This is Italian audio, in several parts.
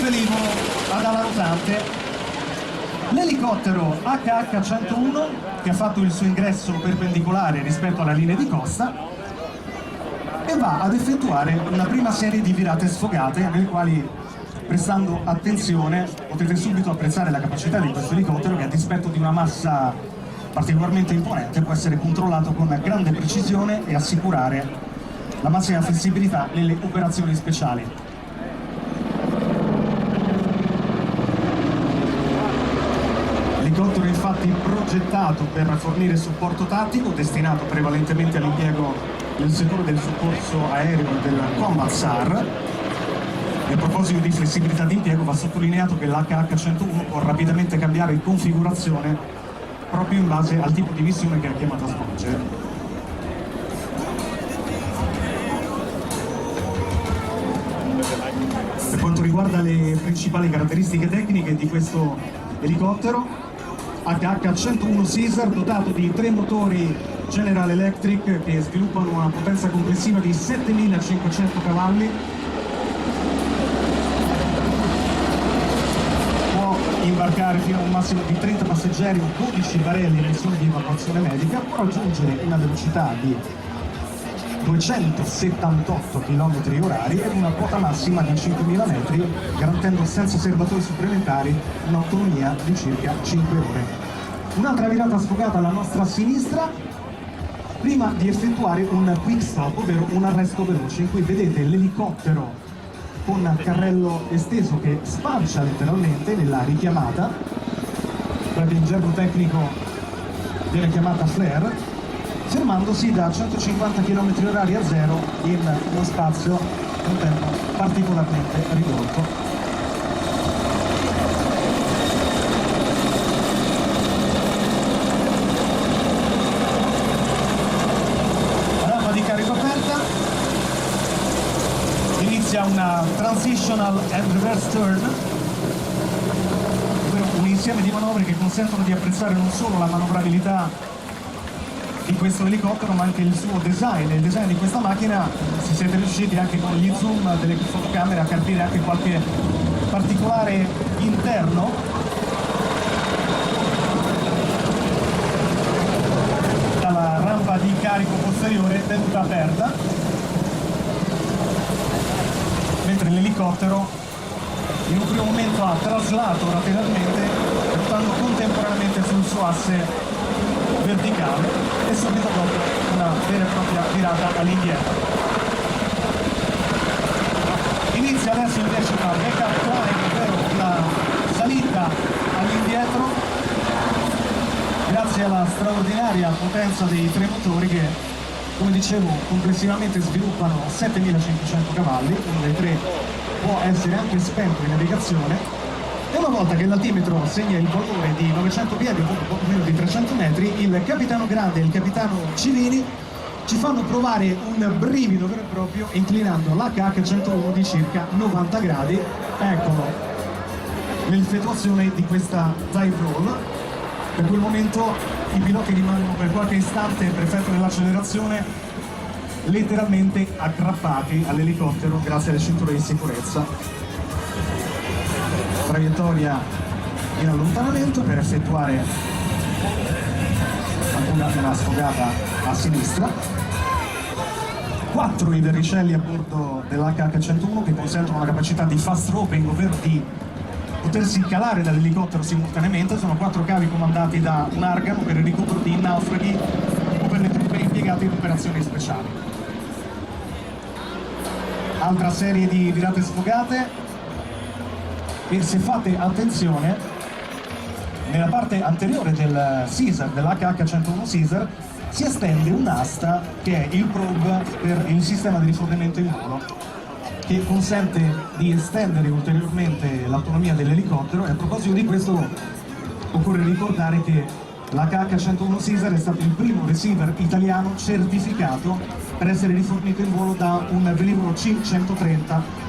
velivolo ad ala rotante, l'elicottero HH-101 che ha fatto il suo ingresso perpendicolare rispetto alla linea di costa e va ad effettuare una prima serie di virate sfogate nelle quali, prestando attenzione, potete subito apprezzare la capacità di questo elicottero che, a dispetto di una massa particolarmente imponente, può essere controllato con grande precisione e assicurare la massima flessibilità nelle operazioni speciali. L'elicottero è infatti progettato per fornire supporto tattico destinato prevalentemente all'impiego nel settore del soccorso aereo e del Combat SAR. E a proposito di flessibilità di impiego, va sottolineato che l'HH-101 può rapidamente cambiare configurazione proprio in base al tipo di missione che è chiamato a svolgere. Per quanto riguarda le principali caratteristiche tecniche di questo elicottero, HH-101 Caesar, dotato di 3 motori General Electric che sviluppano una potenza complessiva di 7500 cavalli, può imbarcare fino a un massimo di 30 passeggeri o 12 barelli in missione di evacuazione medica, può raggiungere una velocità di 278 km/h ed una quota massima di 5.000 metri, garantendo senza serbatoi supplementari un'autonomia di circa 5 ore. Un'altra virata sfogata alla nostra sinistra, prima di effettuare un quick stop, ovvero un arresto veloce, in cui vedete l'elicottero con carrello esteso che sparcia letteralmente nella richiamata, quella che in gergo tecnico viene chiamata flare, fermandosi da 150 km/h a zero in uno spazio un tempo particolarmente ridotto. Rampa di carico aperta, inizia una transitional and reverse turn, ovvero un insieme di manovre che consentono di apprezzare non solo la manovrabilità di questo elicottero ma anche il suo design. Il design di questa macchina, se siete riusciti anche con gli zoom delle fotocamere a capire anche qualche particolare interno, dalla rampa di carico posteriore tenuta aperta, mentre l'elicottero in un primo momento ha traslato lateralmente, ruotando contemporaneamente sul suo asse verticale e subito dopo una vera e propria virata all'indietro. Inizia adesso invece una backup climb, ovvero una salita all'indietro, grazie alla straordinaria potenza dei 3 motori che, come dicevo, complessivamente sviluppano 7500 cavalli, uno dei 3 può essere anche spento in navigazione. E una volta che l'altimetro segna il valore di 900 piedi, o poco meno di 300 metri, il capitano Grande e il capitano Civini ci fanno provare un brivido vero e proprio inclinando l'HH-101 di circa 90 gradi. Eccolo, l'effettuazione di questa dive roll. Per quel momento i piloti rimangono per qualche istante, per effetto dell'accelerazione, letteralmente aggrappati all'elicottero grazie alle cinture di sicurezza. Traiettoria in allontanamento per effettuare una sfogata a sinistra. 4 i verricelli a bordo dell'HH-101 che consentono una capacità di fast roping, ovvero di potersi calare dall'elicottero simultaneamente. Sono 4 cavi comandati da un argano per il recupero di naufraghi o per le truppe impiegate in operazioni speciali. Altra serie di virate sfogate. E se fate attenzione, nella parte anteriore del Caesar, dell'HH-101 Caesar, si estende un'asta che è il probe per il sistema di rifornimento in volo, che consente di estendere ulteriormente l'autonomia dell'elicottero. E a proposito di questo occorre ricordare che l'HH-101 Caesar è stato il primo receiver italiano certificato per essere rifornito in volo da un velivolo C-130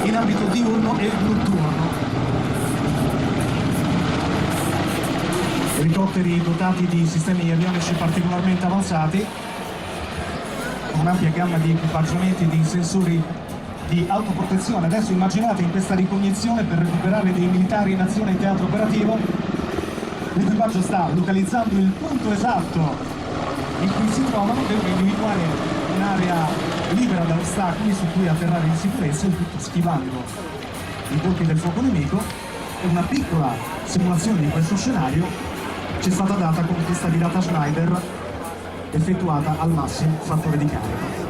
in ambito diurno e notturno. Elicotteri dotati di sistemi avionici particolarmente avanzati, con un'ampia gamma di equipaggiamenti di sensori di autoprotezione. Adesso immaginate in questa ricognizione per recuperare dei militari in azione in teatro operativo, l'equipaggio sta localizzando il punto esatto in cui si trovano, deve individuare un'area libera da ostacoli su cui atterrare in sicurezza, il tutto schivando i colpi del fuoco nemico. E una piccola simulazione di questo scenario ci è stata data con questa virata Schneider effettuata al massimo fattore di carico.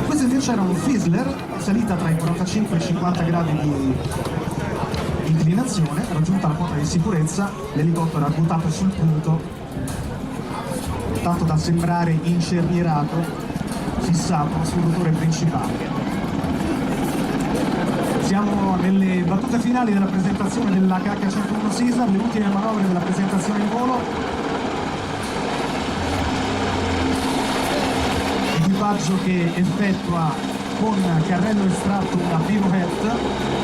Questo invece era un Fizzler, salita tra i 45 e i 50 gradi di inclinazione. Raggiunta la quota di sicurezza, l'elicottero ha buttato sul punto, tanto da sembrare incernierato, fissato sul rotore principale. Siamo nelle battute finali della presentazione della KH-101 Caesar, le ultime manovre della presentazione in volo. Equipaggio che effettua con carrello estratto una pirouette.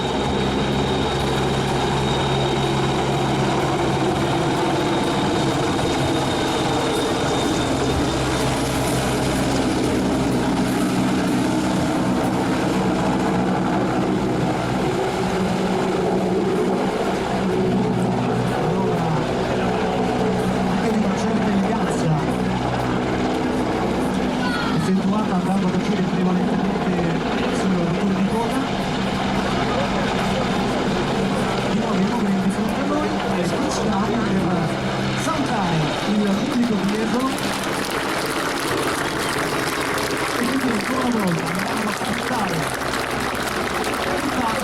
Effettuata andando ad agire prevalentemente sul rotore di coda. Di nuovo i numeri di fronte a noi e spicciamo per Santai, il pubblico dietro. E quindi ancora una volta andiamo a sfruttare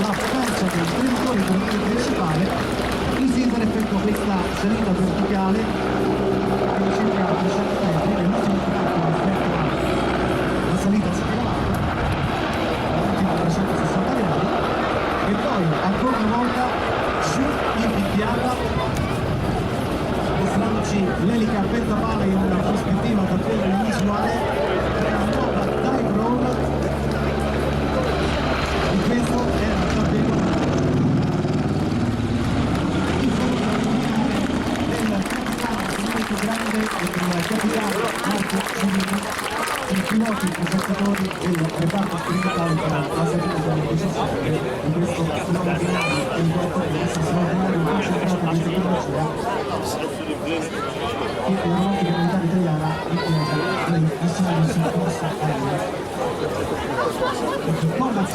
la potenza del premotore del motore principale. Il Caesar effettua questa salita verticale di circa 300 metri, nell'ultimo tratto effettua salita spiegata a 360 gradi e poi ancora una volta su in picchiata, mostrandoci l'elica a pentapale in una prospettiva davvero inusuale, una nuova dive roll, e questo era davvero il molto grande del capitano Marco Giulino, i piloti presentatori del reparto sperimentale per la seduta del 17 di questo straordinario elicottero, di questo straordinario concentrato di tecnologia che l'aeronautica militare italiana impiega nelle missioni di soccorso aereo. Combat